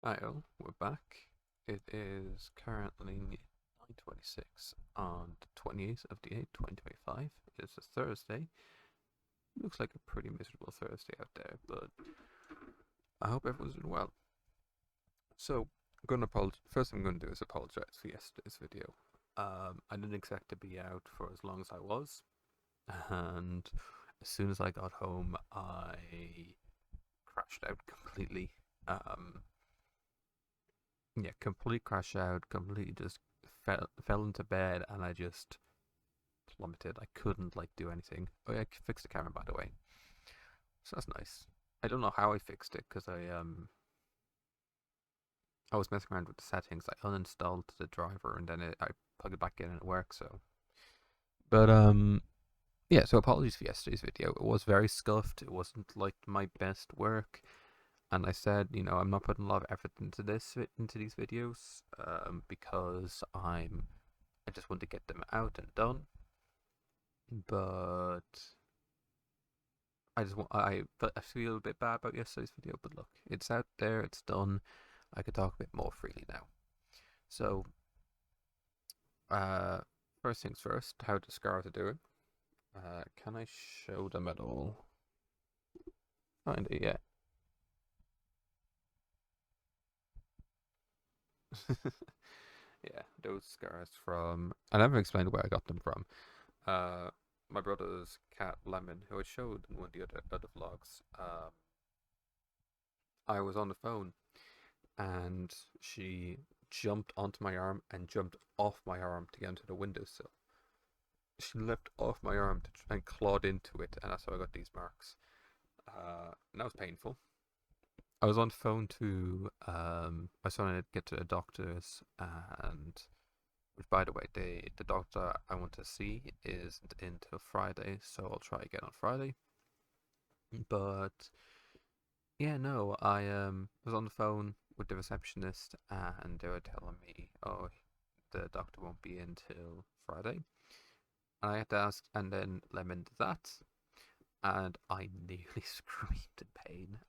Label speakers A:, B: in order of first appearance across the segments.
A: Hi all, we're back. It is currently 9:26 on the 28th of the 8th, 2025. It's a Thursday. Looks like a pretty miserable Thursday out there, but I hope everyone's doing well. So, I'm going to apologize. First thing I'm going to do is apologize for yesterday's video. I didn't expect to be out for as long as I was, and as soon as I got home, I crashed out completely. Um, Yeah, complete crash out, completely just fell into bed, and I just plummeted. I couldn't like do anything. Oh yeah, I fixed the camera by the way, so that's nice. I don't know how I fixed it because I was messing around with the settings. I uninstalled the driver and then I plugged it back in and it worked. So, but yeah. So apologies for yesterday's video. It was very scuffed. It wasn't like my best work. And I said, I'm not putting a lot of effort into these videos, because I just want to get them out and done. But but I feel a bit bad about yesterday's video. But look, it's out there, it's done. I could talk a bit more freely now. So, uh, first things first, how the scars are doing. Can I show them at all? Kinda, yeah. Yeah, those scars from. I never explained where I got them from. Uh, my brother's cat Lemon, who I showed in one of the other vlogs. I was on the phone and she jumped onto my arm and jumped off my arm to get into the windowsill. She leapt off my arm and clawed into it, and that's how I got these marks. And that was painful. I was on the phone to I was trying to get to the doctors, and which, by the way, the doctor I want to see isn't until Friday, so I'll try again on Friday. But yeah, no, I was on the phone with the receptionist, and they were telling me, oh, the doctor won't be in till Friday. And I had to ask, and then Lemon did that, and I nearly screamed in pain.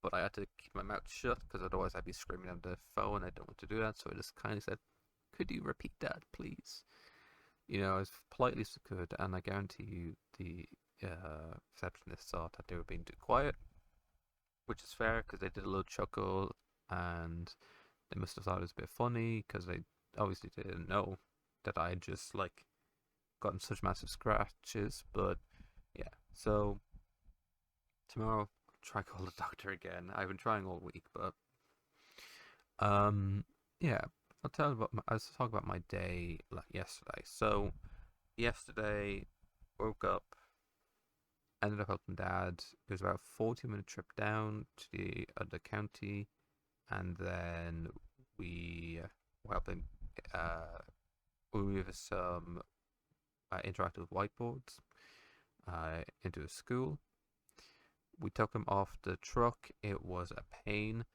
A: But I had to keep my mouth shut because otherwise I'd be screaming on the phone. I don't want to do that, so I just kind of said, "Could you repeat that, please?" As politely as I could, and I guarantee you the receptionist thought that they were being too quiet, which is fair because they did a little chuckle, and they must have thought it was a bit funny because they obviously didn't know that I had just like gotten such massive scratches. But yeah, so tomorrow I'll try call the doctor again. I've been trying all week, but um, yeah, I'll tell you about I'll talk about my day like yesterday. So yesterday, woke up, ended up helping Dad. It was about a 40-minute trip down to the other county, and then we were helping uh with some interactive whiteboards into a school. We took him off the truck. It was a pain,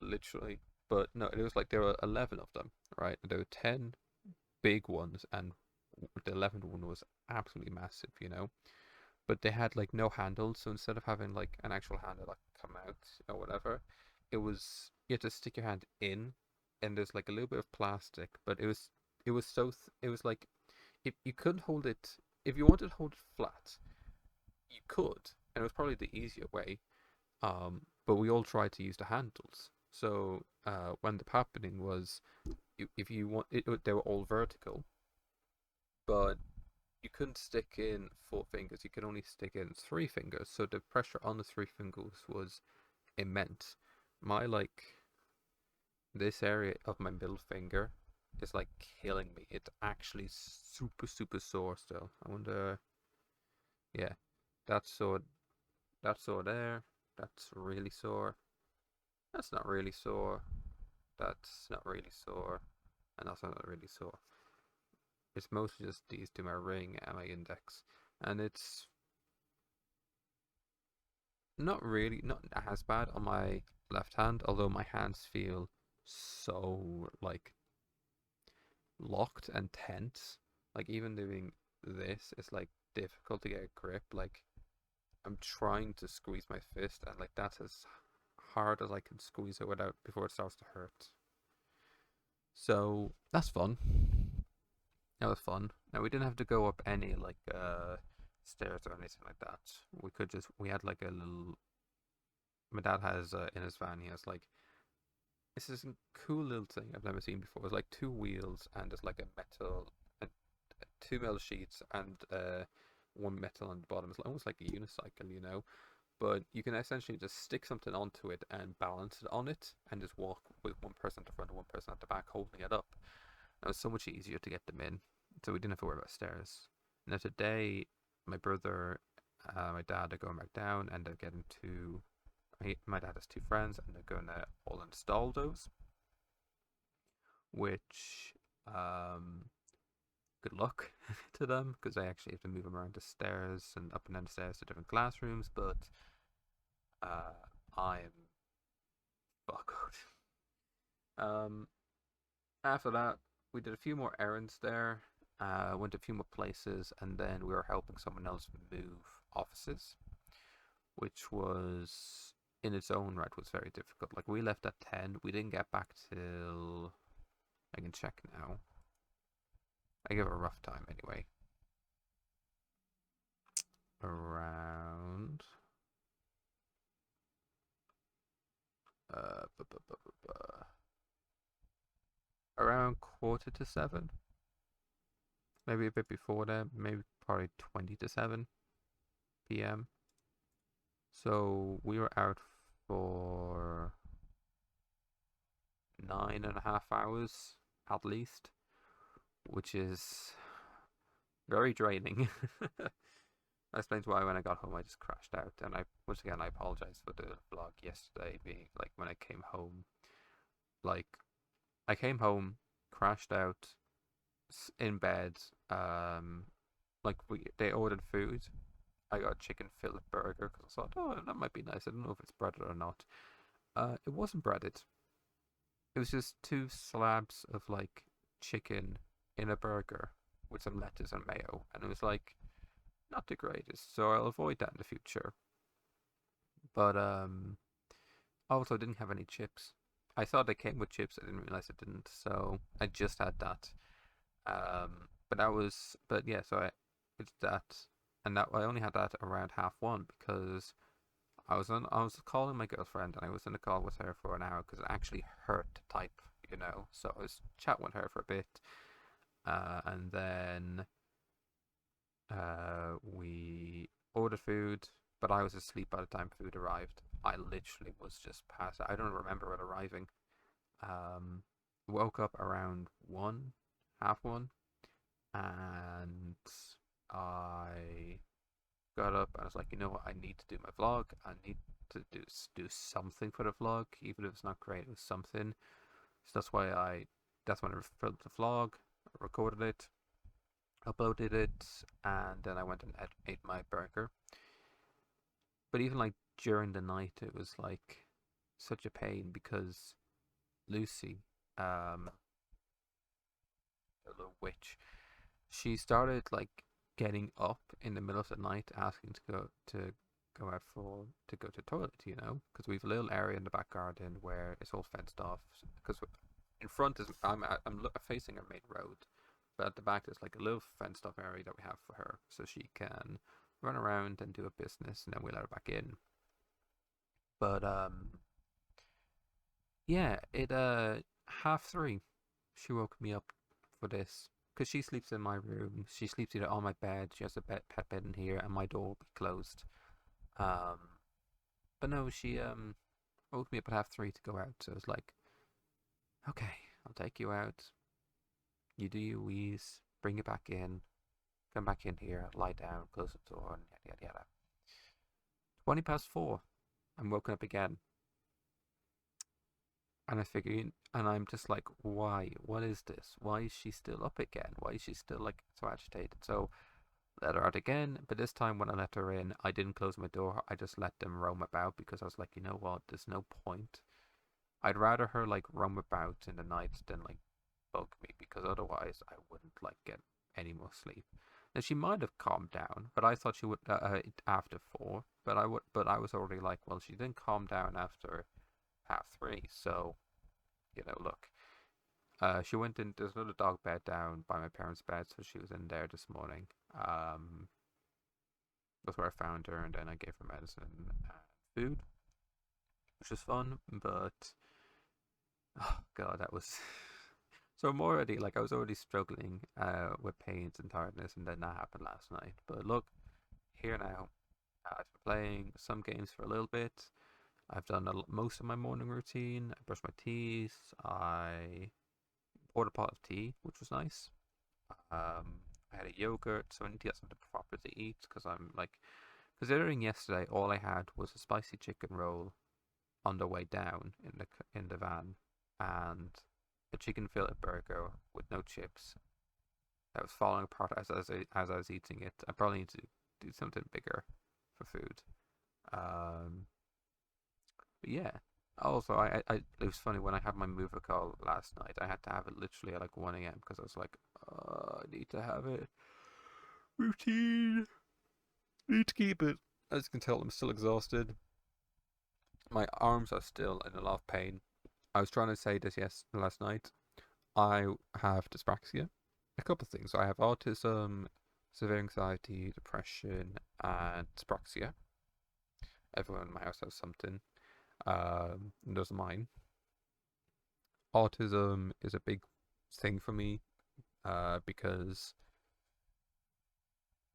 A: literally. But no, it was like there were 11 of them, right? There were 10 big ones, and the 11th one was absolutely massive. But they had like no handles, so instead of having like an actual handle that come out or whatever, you had to stick your hand in, and there's like a little bit of plastic, but it was like if you couldn't hold it if you wanted to hold it flat, you could, and it was probably the easier way. But we all tried to use the handles. So when the happening was, if you want they were all vertical, but you couldn't stick in 4 fingers. You could only stick in 3 fingers. So the pressure on the 3 fingers was immense. My this area of my middle finger is like killing me. It's actually super super sore still. I wonder. Yeah, that's sore. That's sore there. That's really sore. That's not really sore. That's not really sore. And that's not really sore. It's mostly just these two, my ring and my index. And it's not as bad on my left hand, although my hands feel so like locked and tense. Like even doing this is like difficult to get a grip. Like I'm trying to squeeze my fist, and like that's as hard as I can squeeze it without before it starts to hurt. So that's fun. That was fun. Now we didn't have to go up any like stairs or anything like that. We had like a little. My dad has in his van. He has like this is a cool little thing I've never seen before. It's like two wheels and it's like a metal, two metal sheets and one metal on the bottom. It's almost like a unicycle, you know. But you can essentially just stick something onto it and balance it on it, and just walk with one person at the front and one person at the back holding it up. It was so much easier to get them in, so we didn't have to worry about stairs. Now today, my brother, my dad are going back down, and they're getting to. My dad has two friends, and they're going to all install those. Which, good luck to them, because they actually have to move them around the stairs and up and down the stairs to different classrooms. But I'm fucked. After that, we did a few more errands there. Went to a few more places, and then we were helping someone else move offices, which was in its own right was very difficult. Like we left at 10, we didn't get back till I can check now. I give a rough time anyway. Around around 7:15. Maybe a bit before that, maybe probably 20 to 7 p.m. So we were out for 9.5 hours at least, which is very draining. That explains why when I got home I just crashed out. And once again I apologize for the vlog yesterday being like when I came home. Like I came home, crashed out in bed. Like they ordered food. I got a chicken fillet burger because I thought, oh, that might be nice. I don't know if it's breaded or not. It wasn't breaded. It was just two slabs of like chicken in a burger with some lettuce and mayo, and it was like not the greatest. So I'll avoid that in the future. But also didn't have any chips. I thought they came with chips. I didn't realize it didn't. So I just had that. But yeah. So it's that, and that I only had that around 1:30 because I was calling my girlfriend and I was in a call with her for an hour because it actually hurt to type, you know. So I was chatting with her for a bit, and then we ordered food, but I was asleep by the time food arrived. I literally was just past. I don't remember it arriving. Um, Woke up around 1, 1:30, and I got up and I was like, you know what, I need to do my vlog. I need to do something for the vlog, even if it's not great, it was something. So that's when I filmed the vlog, recorded it, uploaded it, and then I went and ate my burger. But even like during the night, it was like such a pain because Lucy, a little witch, she started like getting up in the middle of the night asking to go out to go to the toilet, you know, because we have a little area in the back garden where it's all fenced off. Because in front is I'm facing our main road, but at the back there's like a little fenced off area that we have for her, so she can run around and do a business, and then we let her back in. But yeah, it 3:30, she woke me up for this because she sleeps in my room. She sleeps either on my bed. She has a pet bed in here, and my door will be closed. Um, but no, she woke me up at 3:30 to go out. So I was like, okay, I'll take you out. You do your wheeze, bring it back in, come back in here, lie down, close the door, and yada yada yada. 4:20, I'm woken up again. And I figure, and I'm just like, why? What is this? Why is she still up again? Why is she still like so agitated? So let her out again, but this time when I let her in, I didn't close my door. I just let them roam about because I was like, you know what? There's no point. I'd rather her like roam about in the night than like bug me because otherwise I wouldn't like get any more sleep. Now she might have calmed down, but I thought she would after 4. But I was already like, well, she didn't calm down after 3:30. So, look. She went in. There's another dog bed down by my parents' bed, so she was in there this morning. That's where I found her, and then I gave her medicine and food, which was fun. But oh god, that was so I'm already like I was already struggling with pains and tiredness, and then that happened last night. But look, here now. I've been playing some games for a little bit. I've done most of my morning routine. I brushed my teeth. I poured a pot of tea, which was nice. I had a yogurt, so I need to get something proper to eat because I'm like, considering yesterday all I had was a spicy chicken roll on the way down in the van, and a chicken fillet burger with no chips that was falling apart as I was eating it. I probably need to do something bigger for food. Um, but yeah. Also, it was funny when I had my mover call last night. I had to have it literally at like 1 a.m. because I was like, I need to have it. Routine. Need to keep it. As you can tell, I'm still exhausted. My arms are still in a lot of pain. I was trying to say this last night. I have dyspraxia. A couple of things. I have autism, severe anxiety, depression, and dyspraxia. Everyone in my house has something. Those are mine. Autism is a big thing for me because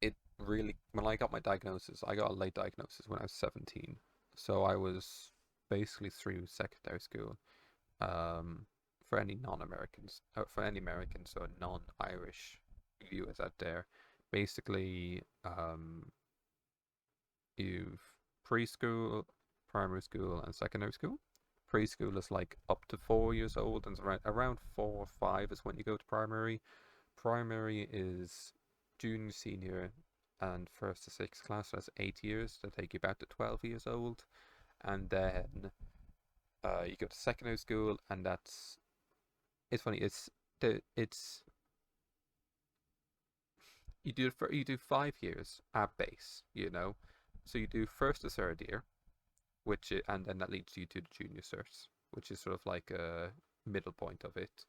A: it really, when I got my diagnosis, I got a late diagnosis when I was 17. So I was basically through secondary school. Um, for any non-Americans, for any Americans or non-Irish viewers out there, basically, you've preschool, primary school, and secondary school. Preschool is like up to 4 years old, and around 4 or 5 is when you go to primary. Primary is junior, senior, and first to sixth class. So that's 8 years. That'll take you back to 12 years old, and then you go to secondary school, and it's funny. It's you do 5 years at base. So you do first to third year, and then that leads you to the junior certs, which is sort of like a middle point of it.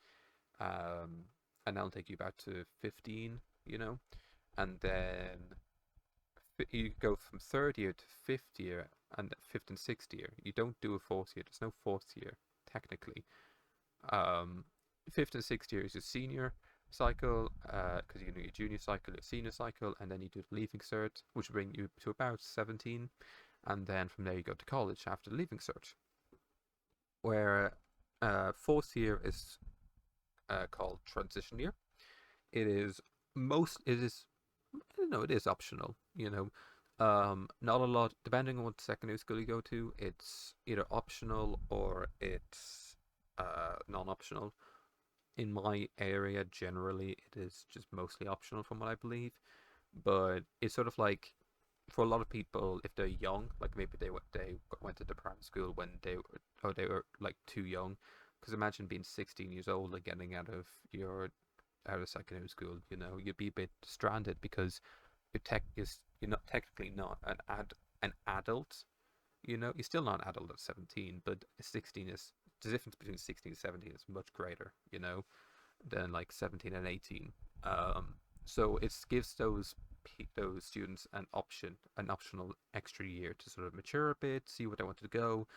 A: And that'll take you back to 15. And then you go from third year to fifth year, and fifth and sixth year. You don't do a fourth year. There's no fourth year technically. Um, Fifth and sixth year is your senior cycle, because you do your junior cycle, your senior cycle, and then you do the leaving cert, which will bring you to about 17, and then from there you go to college after the leaving cert. Where fourth year is called transition year. It is it is no, it is optional. Not a lot, depending on what secondary school you go to, it's either optional or it's non-optional. In my area, generally, it is just mostly optional from what I believe. But it's sort of like for a lot of people, if they're young, like maybe they went to the primary school when they were like too young. Because imagine being 16 years old and getting out of secondary school, you'd be a bit stranded because you're not technically not an adult. You're still not an adult at 17, but 16 is the difference between 16 and 17 is much greater, than like 17 and 18. So it gives those students an optional extra year to sort of mature a bit, see what they want to go,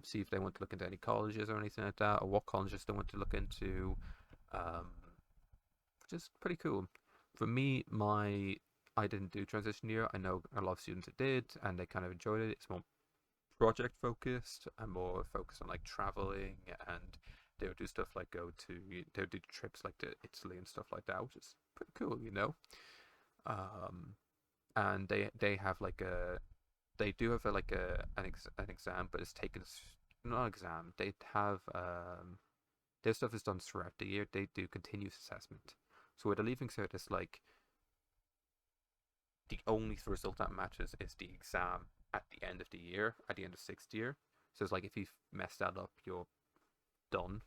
A: see if they want to look into any colleges or anything like that, or what colleges they want to look into, um, which is pretty cool. For me, I didn't do transition year. I know a lot of students that did, and they kind of enjoyed it. It's more project focused and more focused on like traveling, and they would do stuff like they would do trips like to Italy and stuff like that, which is pretty cool. Um, and they do have an exam, but it's taken not an exam. They have their stuff is done throughout the year. They do continuous assessment. So with a leaving cert, it's like the only result that matters is the exam at the end of the year, at the end of sixth year. So it's like if you've messed that up, you're done.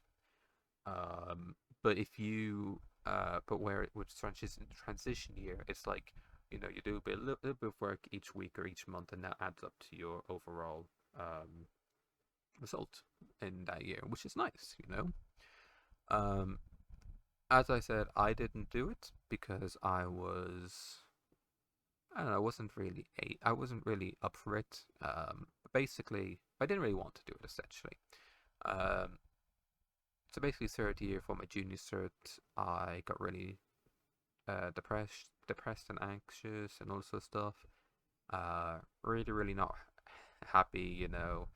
A: But if you but where it would transition year, it's like you do a little bit of work each week or each month, and that adds up to your overall result in that year, which is nice, you know. Um, as I said, I didn't do it because I don't know, I wasn't really up for it. Basically, I didn't really want to do it essentially. Um, so basically, third year for my junior cert, I got really depressed and anxious and all sorts of stuff. Really, really not happy, you know.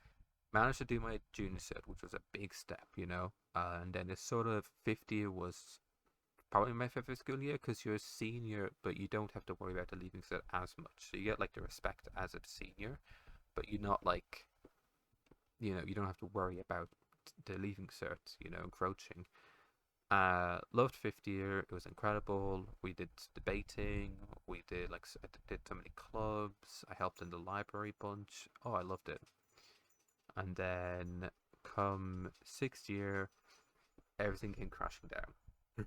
A: Managed to do my junior cert, which was a big step, you know. And then this sort of fifth year was probably my favorite school year because you're a senior, but you don't have to worry about the leaving cert as much. So you get like the respect as a senior, but you're not like, you know, you don't have to worry about the leaving cert, you know, encroaching. Loved fifth year. It was incredible. We did debating. We did did so many clubs. I helped in the library bunch. Oh, I loved it. And then come sixth year, everything came crashing down.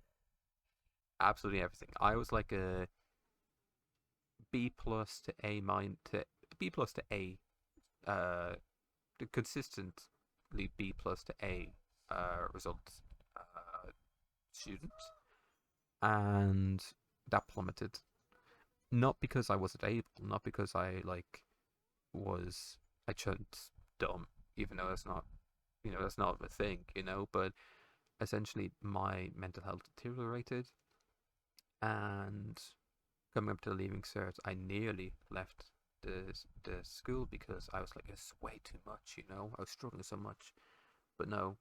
A: Absolutely everything. I was like a B plus to A minus to B plus to A. Uh, consistently B plus to A results student, and that plummeted. Not because I wasn't able, not because was I chunked dumb, even though that's not a thing, you know. But essentially, my mental health deteriorated, and coming up to the leaving cert, I nearly left the school because I was like, it's way too much, you know. I was struggling so much, but no,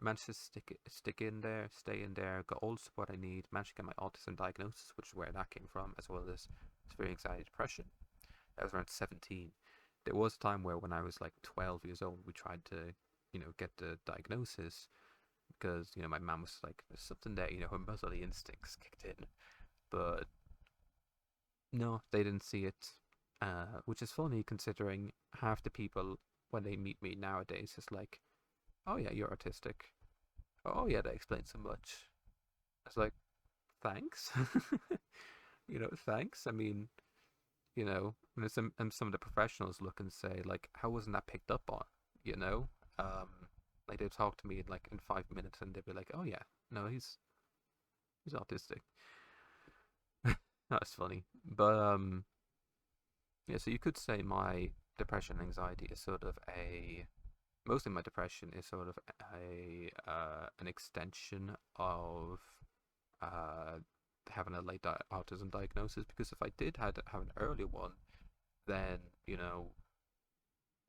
A: managed to stick in there, stay in there, got all the support I need, managed to get my autism diagnosis, which is where that came from, as well as severe anxiety depression. That was around 17. There was a time where when I was like 12 years old, we tried to, you know, get the diagnosis because, you know, my mum was like, there's something there, you know, her motherly instincts kicked in. But no, they didn't see it, which is funny considering half the people, when they meet me nowadays, is like, oh yeah, you're autistic. Oh yeah, that explains so much. It's like, thanks. You know, thanks. I mean, you know, and some of the professionals look and say, like, how wasn't that picked up on? You know, like they talk to me in like in 5 minutes, and they'd be like, oh yeah, no, he's autistic. That's funny, but yeah. So you could say my depression and anxiety is sort of a mostly my depression is sort of a an extension of uh having a autism diagnosis, because if I did had have an earlier one, then, you know,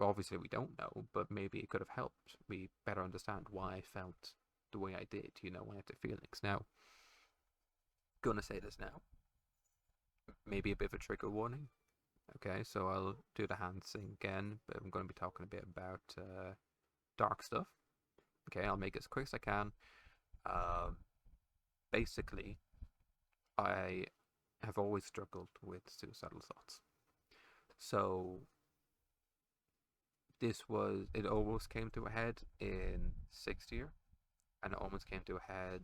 A: obviously we don't know, but maybe it could have helped me better understand why I felt the way I did, you know, when I had the feelings. Now, gonna say this now, maybe a bit of a trigger warning. Okay, so I'll do the hand thing again, but I'm going to be talking a bit about dark stuff. Okay, I'll make it as quick as I can. Um, Basically, I have always struggled with suicidal thoughts. So it almost came to a head in sixth year, and it almost came to a head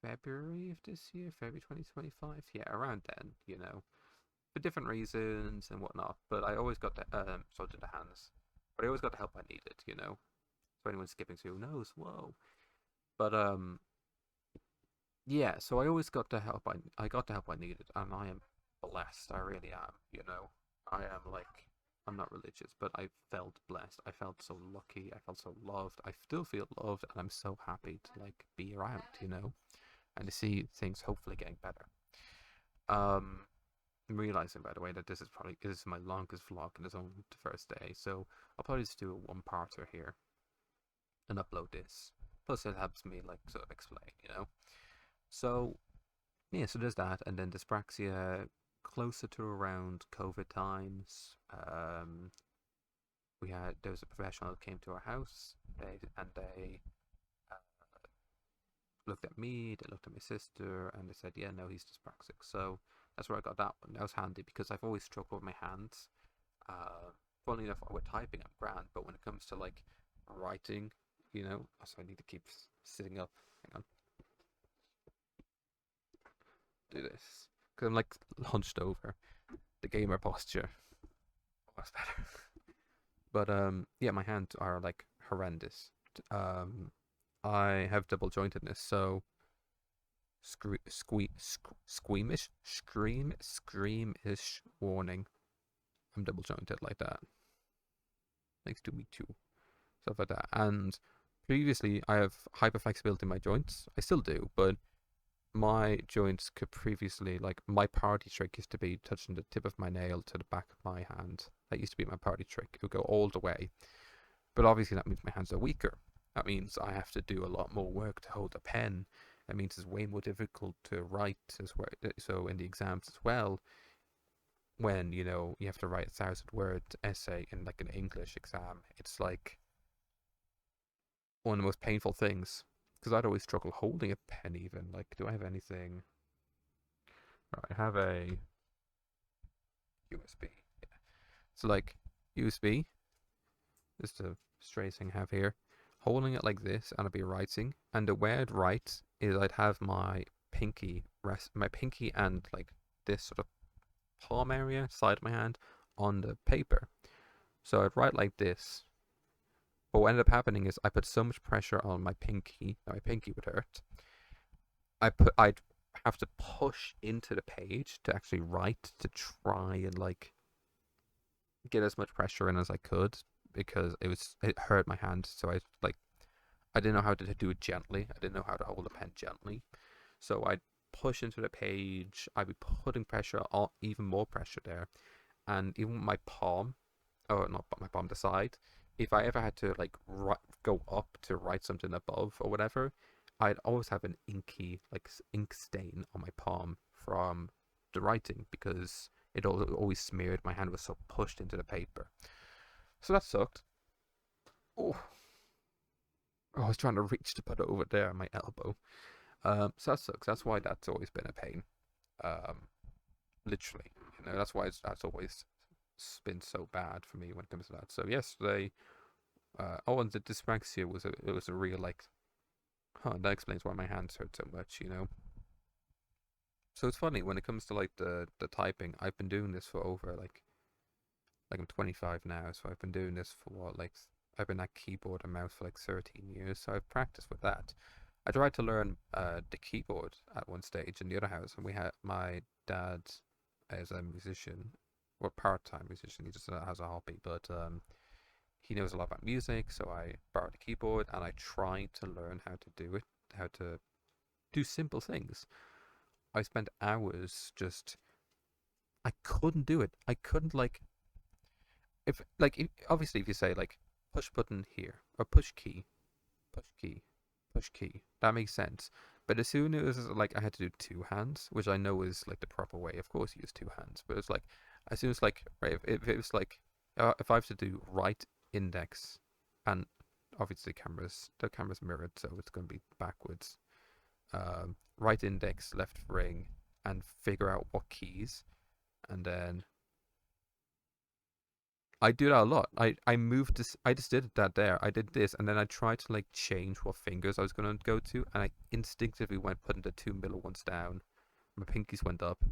A: February of this year, February 2025. Yeah, around then, you know, for different reasons and whatnot. But I always got so did the hands. But I always got the help I needed, you know. So anyone skipping through knows, whoa. But yeah, so I always got the help I got the help I needed, and I am blessed. I really am, you know. I am like, I'm not religious, but I felt blessed. I felt so lucky. I felt so loved. I still feel loved, and I'm so happy to like be around, you know, and to see things hopefully getting better. Um, I'm realizing, by the way, that this is my longest vlog and it's only the first day, so I'll probably just do a one-parter here and upload this. Plus, it helps me like sort of explain, you know. So yeah, so there's that, and then dyspraxia closer to around COVID times. There was a professional that came to our house. They uh, looked at me, they looked at my sister, and they said, yeah, no, he's dyspraxic. So that's where I got that one. That was handy because I've always struggled with my hands. Funny enough, with typing, I'm grand, but when it comes to like writing, you know, so I need to keep sitting up. Hang on, do this because I'm like hunched over. The gamer posture. Oh, that's better. But yeah, my hands are like horrendous. Um, I have double jointedness, so screamish warning. I'm double jointed like that. Thanks to me too. Stuff like that. And previously, I have hyperflexibility in my joints. I still do, but my joints could previously, like, my party trick used to be touching the tip of my nail to the back of my hand. That used to be my party trick. It would go all the way. But obviously, that means my hands are weaker. That means I have to do a lot more work to hold a pen. That means it's way more difficult to write as well. So in the exams as well, when you have to write 1,000 word essay in like an English exam, it's like one of the most painful things because I'd always struggle holding a pen. Even like, do I have anything? Right, I have a USB. Yeah. So like USB is the straight thing I have here. Holding it like this, and I'd be writing. And the way I'd write is I'd have my pinky and like this sort of palm area, side of my hand, on the paper. So I'd write like this. But what ended up happening is I put so much pressure on my pinky that my pinky would hurt. I'd have to push into the page to actually write to try and like get as much pressure in as I could because it hurt my hand. So I didn't know how to do it gently. I didn't know how to hold a pen gently. So I'd push into the page. I'd be putting pressure on, even more pressure there, and even with my palm, or not my palm, the side. If I ever had to like go up to write something above or whatever, I'd always have an inky like ink stain on my palm from the writing because it always smeared. My hand was so pushed into the paper, so that sucked. Oh, I was trying to reach to put it over there on my elbow. So that sucks. That's why that's always been a pain. Um, literally, that's why that's always been so bad for me when it comes to that. So yesterday, and the dyspraxia was a real like, that explains why my hands hurt so much. So it's funny when it comes to like the typing. I've been doing this for over like I'm 25 now, so I've been doing this for what like I've been at keyboard and mouse for like 13 years, so I've practiced with that. I tried to learn the keyboard at one stage in the other house, and we had my dad as a musician, or part-time musician. He just has a hobby, but he knows a lot about music, so I borrowed a keyboard and I tried to learn how to do it, how to do simple things. I spent hours just. I couldn't do it. I couldn't like obviously if you say like push button here or push key, push key, that makes sense. But as soon as like I had to do two hands, which I know is like the proper way, of course you use two hands. But it's like as soon as like right, if it was like if I have to do right index, and obviously the camera's mirrored, so it's going to be backwards. Right index, left ring, and figure out what keys, and then I do that a lot. I moved this. I just did that there. I did this, and then I tried to like change what fingers I was gonna go to, and I instinctively went putting the two middle ones down. My pinkies went up.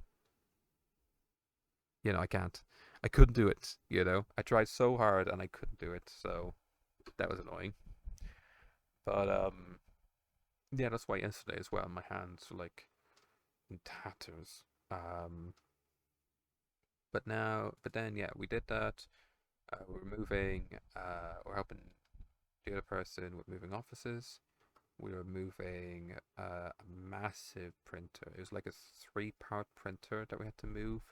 A: I can't. I couldn't do it. I tried so hard and I couldn't do it. So that was annoying. But yeah, that's why yesterday as well, my hands were like in tatters. But then yeah, we did that. We're moving. We're helping the other person with moving offices. We were moving a massive printer. It was like a three-part printer that we had to move,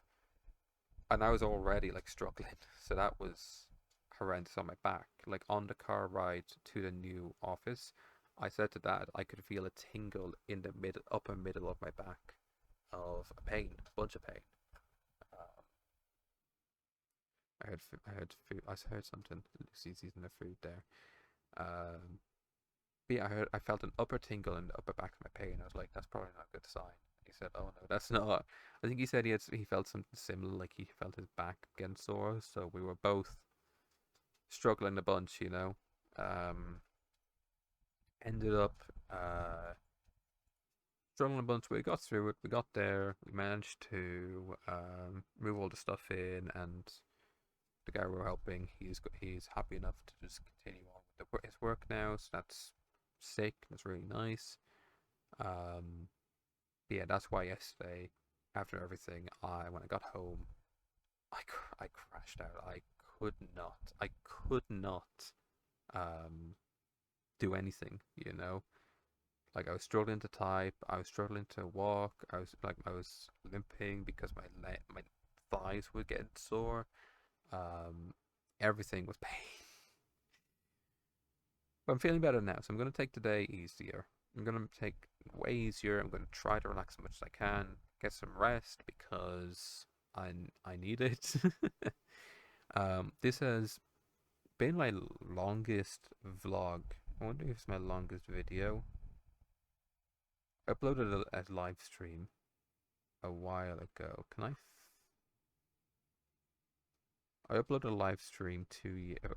A: and I was already like struggling. So that was horrendous on my back. Like on the car ride to the new office, I said to Dad I could feel a tingle in the upper middle of my back of pain, a bunch of pain. Um, I heard food. I heard something. Lucy's eating the food there. Um, but yeah, I felt an upper tingle in the upper back of my pain. I was like, that's probably not a good sign. He said, oh no, that's not. I think he said he felt something similar, like he felt his back getting sore. So we were both struggling a bunch. Um, Ended up struggling a bunch. We got through it. We got there. We managed to move all the stuff in, and the guy we're helping, he's happy enough to just continue on with his work now, so that's sick. That's really nice. Um, yeah, that's why yesterday, after everything, when I got home, I crashed out. I could not um do anything. Like I was struggling to type, I was struggling to walk, I was limping because my thighs were getting sore. Um, Everything was pain. But I'm feeling better now, so I'm gonna take today easier. I'm gonna take it way easier. I'm gonna try to relax as much as I can, get some rest because I need it. This has been my longest vlog. I wonder if it's my longest video. I uploaded a live stream a while ago. I uploaded a live stream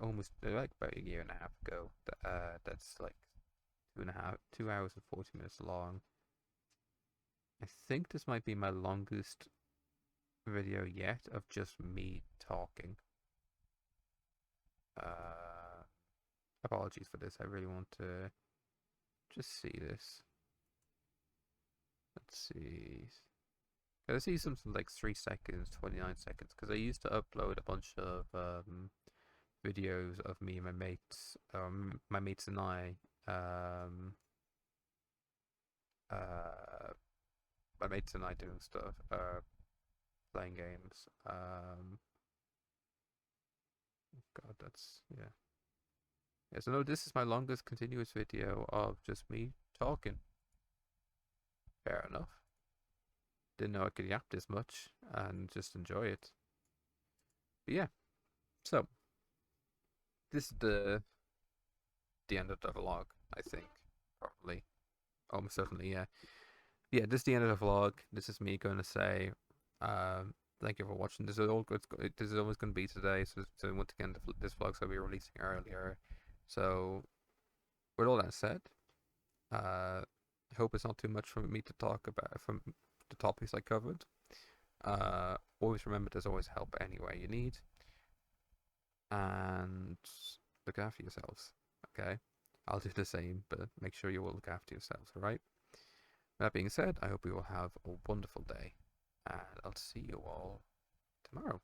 A: almost like about a year and a half ago. That's like 2 hours and 40 minutes long. I think this might be my longest video yet of just me talking. Uh, Apologies for this. I really want to just see this. Let's see. I see something like 3 seconds, 29 seconds, because I used to upload a bunch of videos of me and my mates and I, uh, my mates and I doing stuff, playing games. God, that's yeah. Yeah, so no, this is my longest continuous video of just me talking. Fair enough. Didn't know I could yap this much and just enjoy it. But yeah, so this is the end of the vlog, I think. Probably. Almost certainly, yeah. Yeah, this is the end of the vlog. This is me going to say, thank you for watching. This is always going to be today. So once again, this vlog's going to be releasing earlier. So with all that said, I hope it's not too much for me to talk about from the topics I covered. Always remember, there's always help anywhere you need, and look after yourselves. Okay, I'll do the same, but make sure you will look after yourselves. All right. That being said, I hope you will have a wonderful day, and I'll see you all tomorrow.